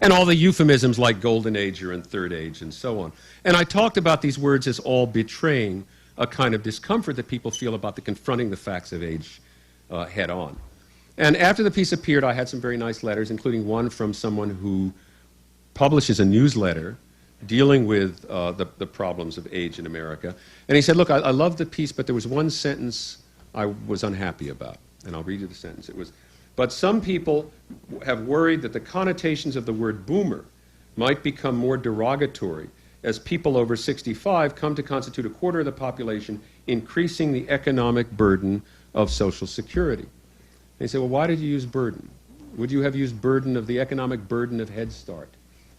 And all the euphemisms like golden ager and third age and so on. And I talked about these words as all betraying a kind of discomfort that people feel about the confronting the facts of age head on. And after the piece appeared, I had some very nice letters, including one from someone who publishes a newsletter dealing with the problems of age in America. And he said, look, I love the piece, but there was one sentence I was unhappy about. And I'll read you the sentence. It was, "But some people have worried that the connotations of the word boomer might become more derogatory as people over 65 come to constitute a quarter of the population, increasing the economic burden of Social Security." And he said, well, why did you use burden? Would you have used burden of the economic burden of Head Start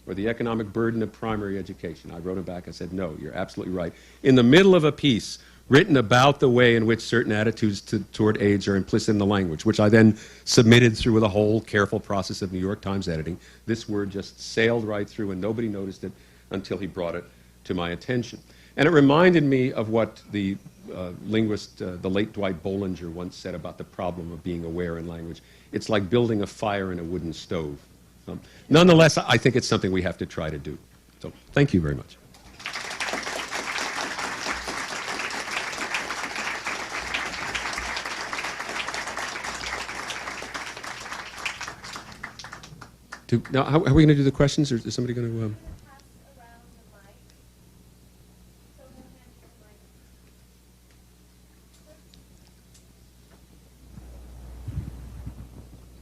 or the economic burden of primary education? I wrote him back. I said, no, you're absolutely right. In the middle of a piece written about the way in which certain attitudes toward age are implicit in the language, which I then submitted through the whole careful process of New York Times editing, this word just sailed right through and nobody noticed it until he brought it to my attention. And it reminded me of what the linguist, the late Dwight Bollinger, once said about the problem of being aware in language. It's like building a fire in a wooden stove. Nonetheless, I think it's something we have to try to do. So thank you very much. Now, how are we going to do the questions, or is somebody going to...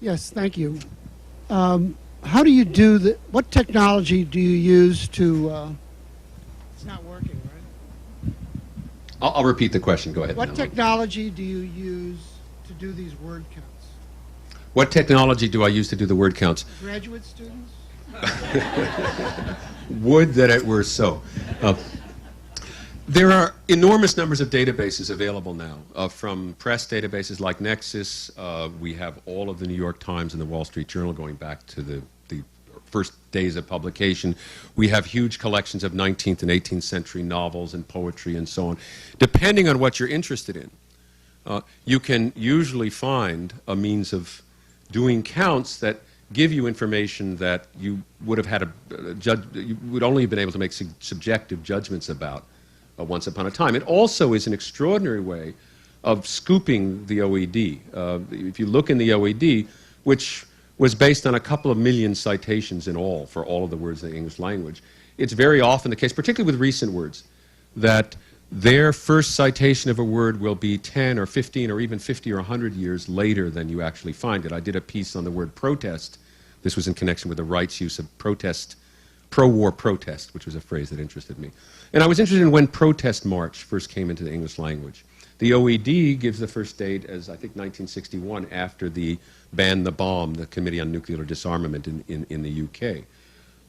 Yes, thank you. How do you do the, what technology do you use to, it's not working, right? I'll repeat the question. Go ahead. What technology do you use to do these word counts? What technology do I use to do the word counts? Graduate students? Would that it were so. There are enormous numbers of databases available now, from press databases like Nexus. We have all of the New York Times and the Wall Street Journal going back to the first days of publication. We have huge collections of 19th and 18th century novels and poetry and so on. Depending on what you're interested in, you can usually find a means of doing counts that give you information that you would have had you would only have been able to make subjective judgments about once upon a time. It also is an extraordinary way of scooping the OED. If you look in the OED, which was based on a couple of million citations in all for all of the words in the English language, it's very often the case, particularly with recent words, that their first citation of a word will be 10 or 15 or even 50 or 100 years later than you actually find it. I did a piece on the word protest. This was in connection with the rights use of protest, pro-war protest, which was a phrase that interested me. And I was interested in when protest march first came into the English language. The OED gives the first date as, I think, 1961, after the Ban the Bomb, the Committee on Nuclear Disarmament in the UK.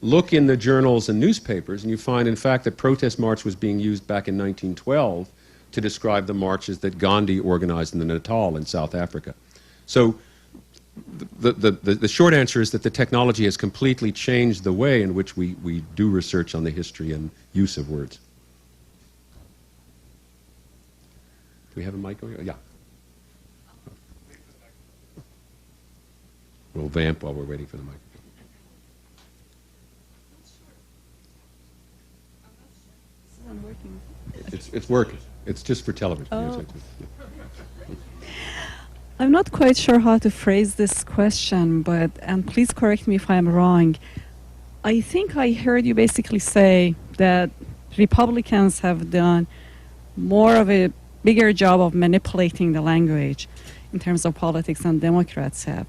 look in the journals and newspapers, and you find, in fact, that protest march was being used back in 1912 to describe the marches that Gandhi organized in the Natal in South Africa. So the short answer is that the technology has completely changed the way in which we do research on the history and use of words. Do we have a mic going? Yeah. We'll vamp while we're waiting for the mic. It's working. It's just for television. Oh. I'm not quite sure how to phrase this question, but, and please correct me if I'm wrong, I think I heard you basically say that Republicans have done more of a bigger job of manipulating the language in terms of politics than Democrats have.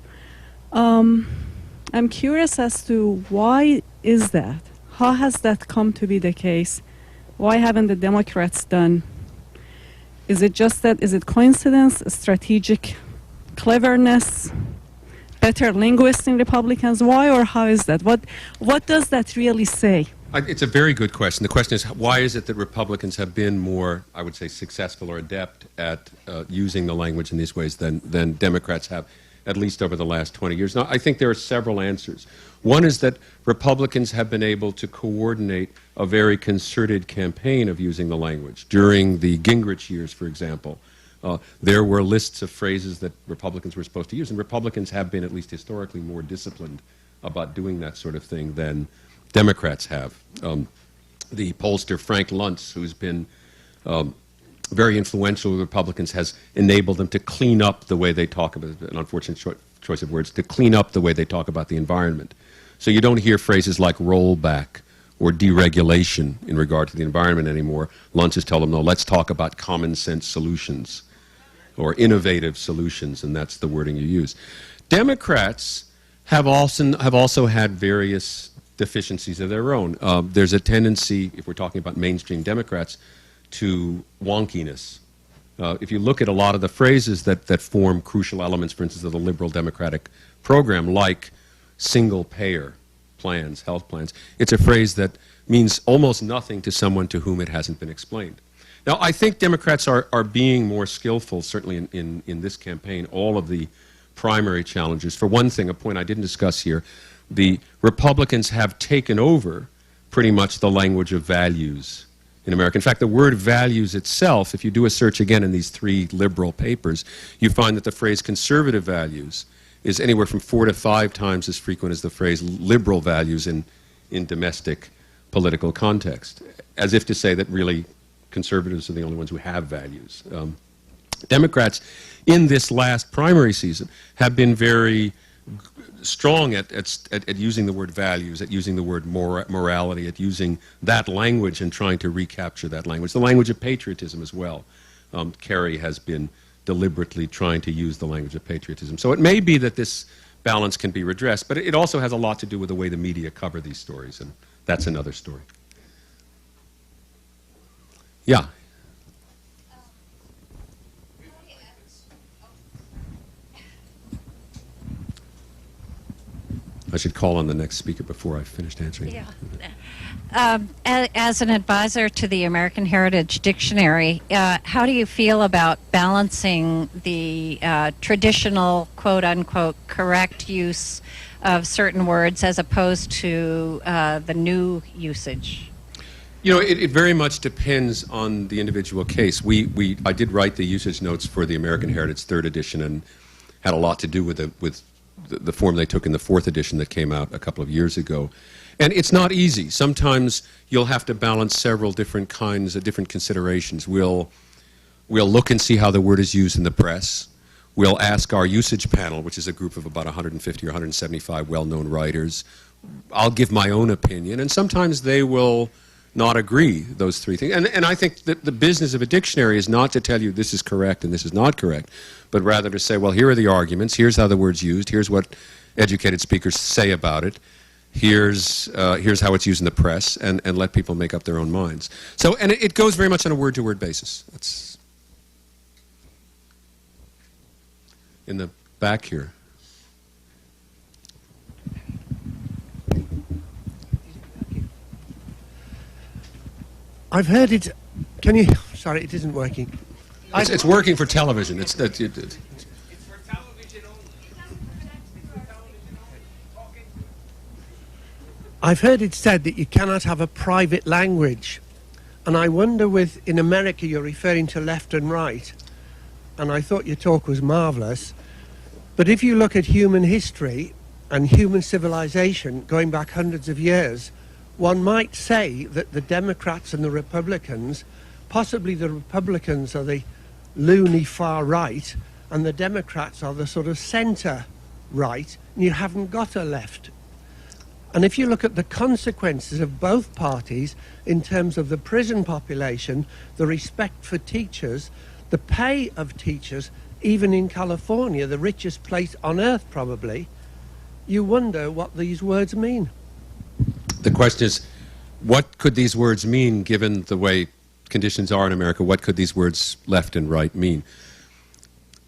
I'm curious as to why is that? How has that come to be the case? Why haven't the Democrats done? Is it just that, is it coincidence, strategic cleverness, better linguists in Republicans? Why or how is that? What does that really say? It's a very good question. The question is, why is it that Republicans have been more, I would say, successful or adept at using the language in these ways than Democrats have, at least over the last 20 years? Now, I think there are several answers. One is that Republicans have been able to coordinate a very concerted campaign of using the language. During the Gingrich years, for example, there were lists of phrases that Republicans were supposed to use, and Republicans have been, at least historically, more disciplined about doing that sort of thing than Democrats have. The pollster Frank Luntz, who's been very influential with Republicans, has enabled them to clean up the way they talk about, an unfortunate choice of words, to clean up the way they talk about the environment. So you don't hear phrases like rollback or deregulation in regard to the environment anymore. Luntz has told them, no, let's talk about common sense solutions or innovative solutions, and that's the wording you use. Democrats have also had various deficiencies of their own. There's a tendency, if we're talking about mainstream Democrats, to wonkiness. If you look at a lot of the phrases that form crucial elements, for instance, of the liberal democratic program, like single-payer plans, health plans, it's a phrase that means almost nothing to someone to whom it hasn't been explained. Now, I think Democrats are being more skillful, certainly in this campaign, all of the primary challenges. For one thing, a point I didn't discuss here, the Republicans have taken over pretty much the language of values in America. In fact, the word values itself, if you do a search again in these three liberal papers, you find that the phrase conservative values is anywhere from 4 to 5 times as frequent as the phrase liberal values in domestic political context, as if to say that really conservatives are the only ones who have values. Democrats in this last primary season have been very strong at using the word values, at using the word morality, at using that language and trying to recapture that language, the language of patriotism as well. Kerry has been deliberately trying to use the language of patriotism. So it may be that this balance can be redressed, but it also has a lot to do with the way the media cover these stories, and that's another story. Yeah. I should call on the next speaker before I finished answering. Yeah. As an advisor to the American Heritage Dictionary, how do you feel about balancing the traditional, quote-unquote, correct use of certain words as opposed to the new usage? You know, it very much depends on the individual case. I did write the usage notes for the American Heritage 3rd edition and had a lot to do with the form they took in the 4th edition that came out a couple of years ago. And it's not easy. Sometimes you'll have to balance several different kinds of different considerations. We'll look and see how the word is used in the press. We'll ask our usage panel, which is a group of about 150 or 175 well-known writers. I'll give my own opinion, and sometimes they will not agree, those three things. And I think that the business of a dictionary is not to tell you this is correct and this is not correct, but rather to say, well, here are the arguments, here's how the word's used, here's what educated speakers say about it, here's how it's used in the press, and let people make up their own minds. So, and it goes very much on a word-to-word basis. That's in the back here. I've heard it. Can you? Sorry, it isn't working. It's working for television. I've heard it said that you cannot have a private language. And I wonder in America you're referring to left and right. And I thought your talk was marvelous. But if you look at human history and human civilization going back hundreds of years, one might say that the Democrats and the Republicans, possibly the Republicans are the loony far right and the Democrats are the sort of center right, and you haven't got a left. And if you look at the consequences of both parties in terms of the prison population, the respect for teachers, the pay of teachers, even in California, the richest place on earth probably, you wonder what these words mean. The question is, what could these words mean given the way conditions are in America? What could these words left and right mean?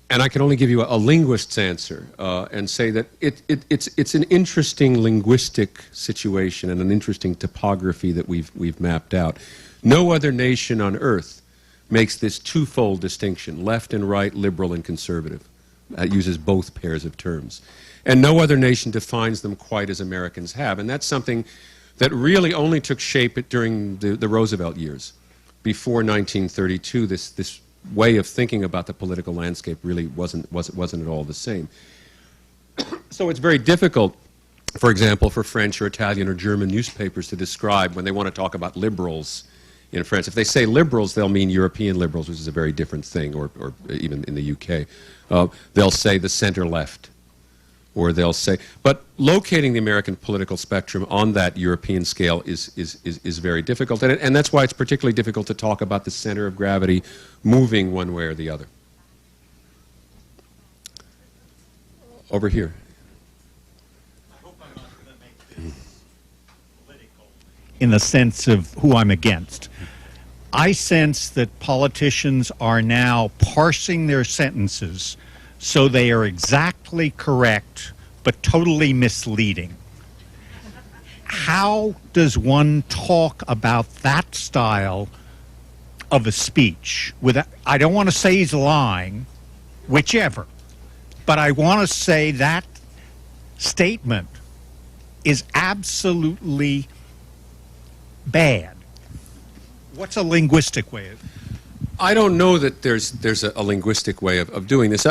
And I can only give you a linguist's answer and say that it's an interesting linguistic situation and an interesting topography that we've mapped out. No other nation on earth makes this twofold distinction, left and right, liberal and conservative. It uses both pairs of terms. And no other nation defines them quite as Americans have. And that's something that really only took shape during the Roosevelt years. Before 1932, this way of thinking about the political landscape really wasn't at all the same. So it's very difficult, for example, for French or Italian or German newspapers to describe when they want to talk about liberals in France. If they say liberals, they'll mean European liberals, which is a very different thing, or even in the UK. They'll say the center left, or they'll say, but locating the American political spectrum on that European scale is very difficult, and that's why it's particularly difficult to talk about the center of gravity moving one way or the other. Over here. I hope I'm not going to make this political in the sense of who I'm against. I sense that politicians are now parsing their sentences so they are exactly correct, but totally misleading. How does one talk about that style of a speech? I don't want to say he's lying, whichever, but I want to say that statement is absolutely bad. What's a linguistic way of... I don't know that there's a linguistic way of doing this.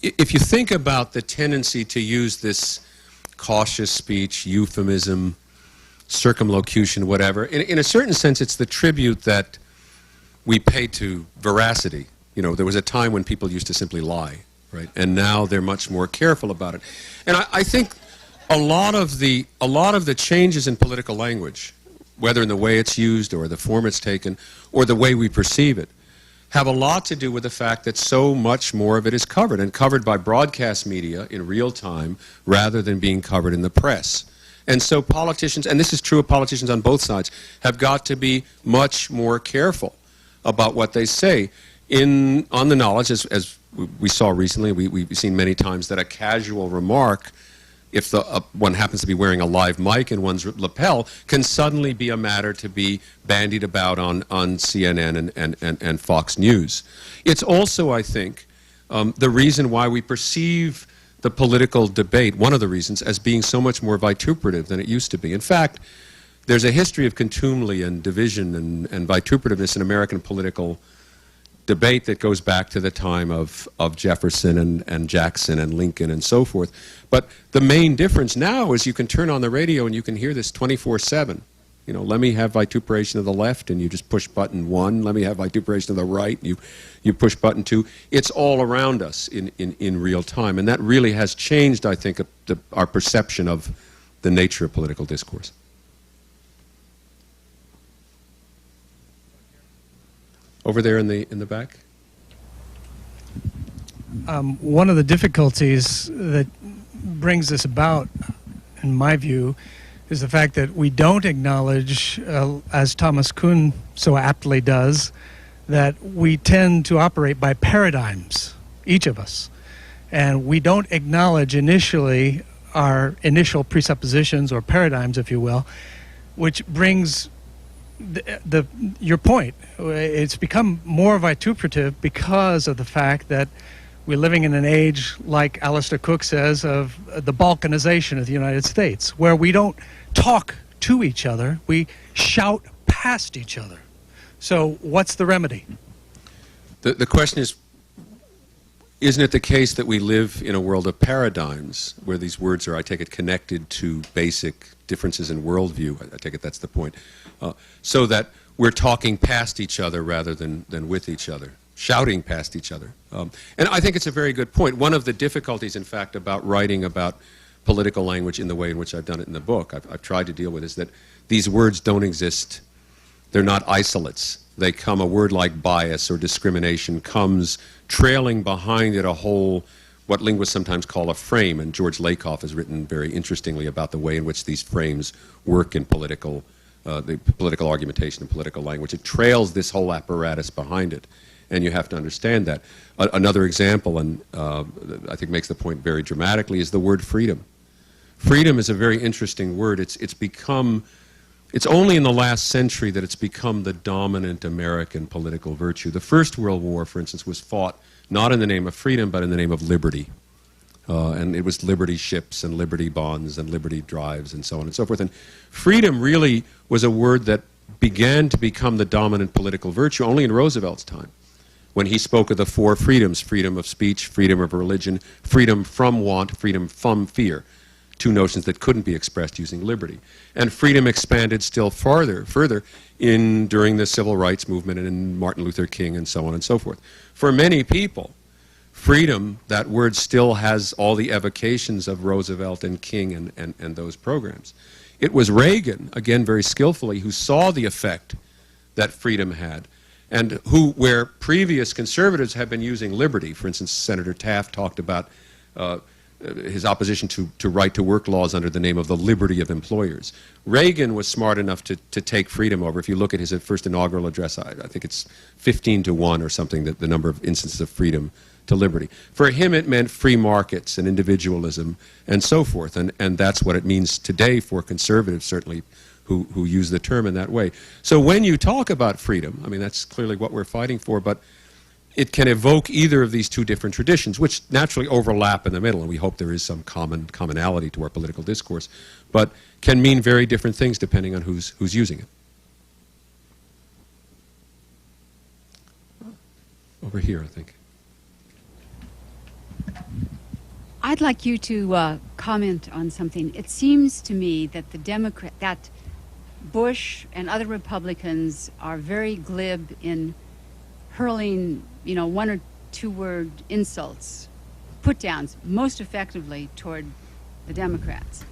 If you think about the tendency to use this cautious speech, euphemism, circumlocution, whatever, in a certain sense it's the tribute that we pay to veracity. You know, there was a time when people used to simply lie, right? And now they're much more careful about it. And I think a lot of the changes in political language, whether in the way it's used or the form it's taken or the way we perceive it, have a lot to do with the fact that so much more of it is covered, and covered by broadcast media in real time rather than being covered in the press. And so politicians, and this is true of politicians on both sides, have got to be much more careful about what they say on the knowledge, as we saw recently, we've seen many times that a casual remark, if one happens to be wearing a live mic in one's lapel, can suddenly be a matter to be bandied about on CNN and Fox News. It's also, I think, the reason why we perceive the political debate, one of the reasons, as being so much more vituperative than it used to be. In fact, there's a history of contumely and division and vituperativeness in American political debate that goes back to the time of Jefferson and Jackson and Lincoln and so forth. But the main difference now is you can turn on the radio and you can hear this 24/7. You know, let me have vituperation of the left, and you just push button 1. Let me have vituperation of the right, and you push button 2. It's all around us in real time, and that really has changed, I think, our perception of the nature of political discourse. Over there in the back. One of the difficulties that brings this about, in my view, is the fact that we don't acknowledge, as Thomas Kuhn so aptly does, that we tend to operate by paradigms, each of us. And we don't acknowledge initially our initial presuppositions or paradigms, if you will, which brings your point, it's become more vituperative because of the fact that we're living in an age, like Alistair Cook says, of the balkanization of the United States, where we don't talk to each other, we shout past each other. So what's the remedy? The question is, isn't it the case that we live in a world of paradigms where these words are, I take it, connected to basic differences in worldview? I take it that's the point. So that we're talking past each other rather than with each other, shouting past each other. And I think it's a very good point. One of the difficulties, in fact, about writing about political language in the way in which I've done it in the book, I've tried to deal with, is that these words don't exist. They're not isolates. They come, a word like bias or discrimination comes trailing behind it a whole, what linguists sometimes call a frame, and George Lakoff has written very interestingly about the way in which these frames work in political, the political argumentation and political language. It trails this whole apparatus behind it, and you have to understand that. Another example, and I think makes the point very dramatically, is the word freedom. Freedom is a very interesting word. It's only in the last century that it's become the dominant American political virtue. The First World War, for instance, was fought not in the name of freedom, but in the name of liberty. And it was liberty ships and liberty bonds and liberty drives and so on and so forth. And freedom really was a word that began to become the dominant political virtue only in Roosevelt's time, when he spoke of the four freedoms: freedom of speech, freedom of religion, freedom from want, freedom from fear. Two notions that couldn't be expressed using liberty. And freedom expanded still further during the civil rights movement and in Martin Luther King and so on and so forth. For many people, freedom, that word still has all the evocations of Roosevelt and King and those programs. It was Reagan, again very skillfully, who saw the effect that freedom had, and where previous conservatives have been using liberty. For instance, Senator Taft talked about his opposition to right-to-work laws under the name of the liberty of employers. Reagan was smart enough to take freedom over. If you look at his first inaugural address, I think it's 15-1 or something, the number of instances of freedom to liberty. For him, it meant free markets and individualism and so forth, and that's what it means today for conservatives, certainly, who use the term in that way. So when you talk about freedom, I mean, that's clearly what we're fighting for, but it can evoke either of these two different traditions, which naturally overlap in the middle, and we hope there is some commonality to our political discourse, but can mean very different things depending on who's using it. Over here, I think. I'd like you to comment on something. It seems to me that that Bush and other Republicans are very glib in hurling, one or two word insults, put downs, most effectively toward the Democrats.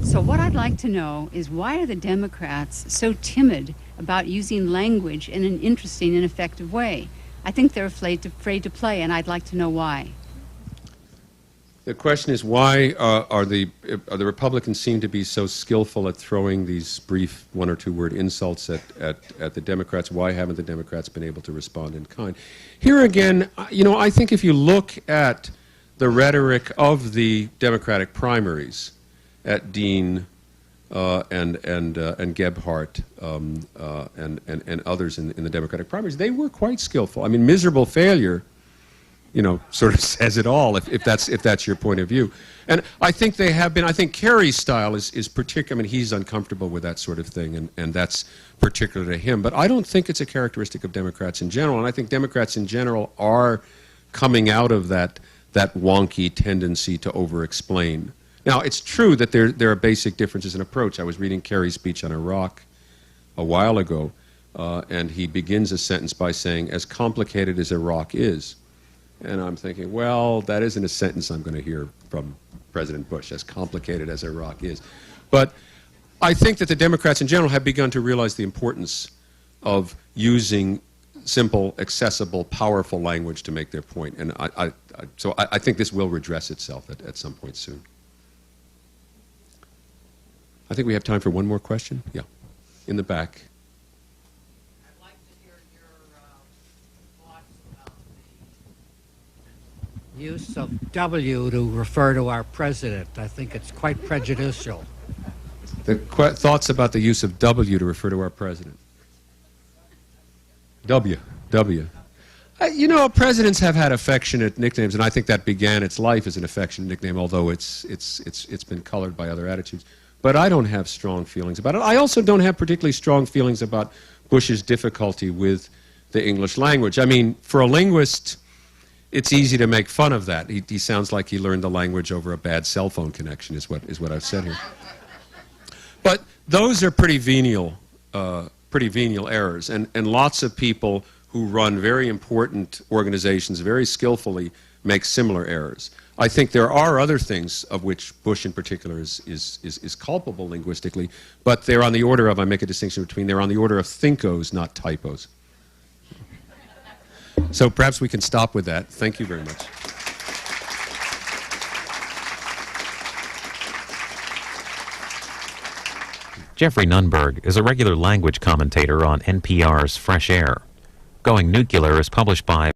So what I'd like to know is, why are the Democrats so timid about using language in an interesting and effective way? I think they're afraid to play, and I'd like to know why. The question is, why are the Republicans seem to be so skillful at throwing these brief one or two word insults at the Democrats? Why haven't the Democrats been able to respond in kind? Here again, I think if you look at the rhetoric of the Democratic primaries, at Dean and Gebhardt and others in the Democratic primaries, they were quite skillful. I mean, miserable failure, sort of says it all, if that's your point of view. And I think they have been. I think Kerry's style is particular. I mean, he's uncomfortable with that sort of thing, and that's particular to him. But I don't think it's a characteristic of Democrats in general. And I think Democrats in general are coming out of that wonky tendency to over-explain. Now, it's true that there are basic differences in approach. I was reading Kerry's speech on Iraq a while ago, and he begins a sentence by saying, "As complicated as Iraq is." And I'm thinking, well, that isn't a sentence I'm going to hear from President Bush, as complicated as Iraq is. But I think that the Democrats in general have begun to realize the importance of using simple, accessible, powerful language to make their point. And so I think this will redress itself at some point soon. I think we have time for one more question. Yeah, in the back. Use of W to refer to our president. I think it's quite prejudicial. The thoughts about the use of W to refer to our president? W. You know, presidents have had affectionate nicknames, and I think that began its life as an affectionate nickname, although it's been colored by other attitudes. But I don't have strong feelings about it. I also don't have particularly strong feelings about Bush's difficulty with the English language. I mean, for a linguist, it's easy to make fun of that. He sounds like he learned the language over a bad cell phone connection, is what I've said here. But those are pretty venial errors, and lots of people who run very important organizations very skillfully make similar errors. I think there are other things of which Bush in particular is culpable linguistically, but they're on the order of, I make a distinction between, they're on the order of thinkos, not typos. So perhaps we can stop with that. Thank you very much. Geoffrey Nunberg is a regular language commentator on NPR's Fresh Air. Going Nuclear is published by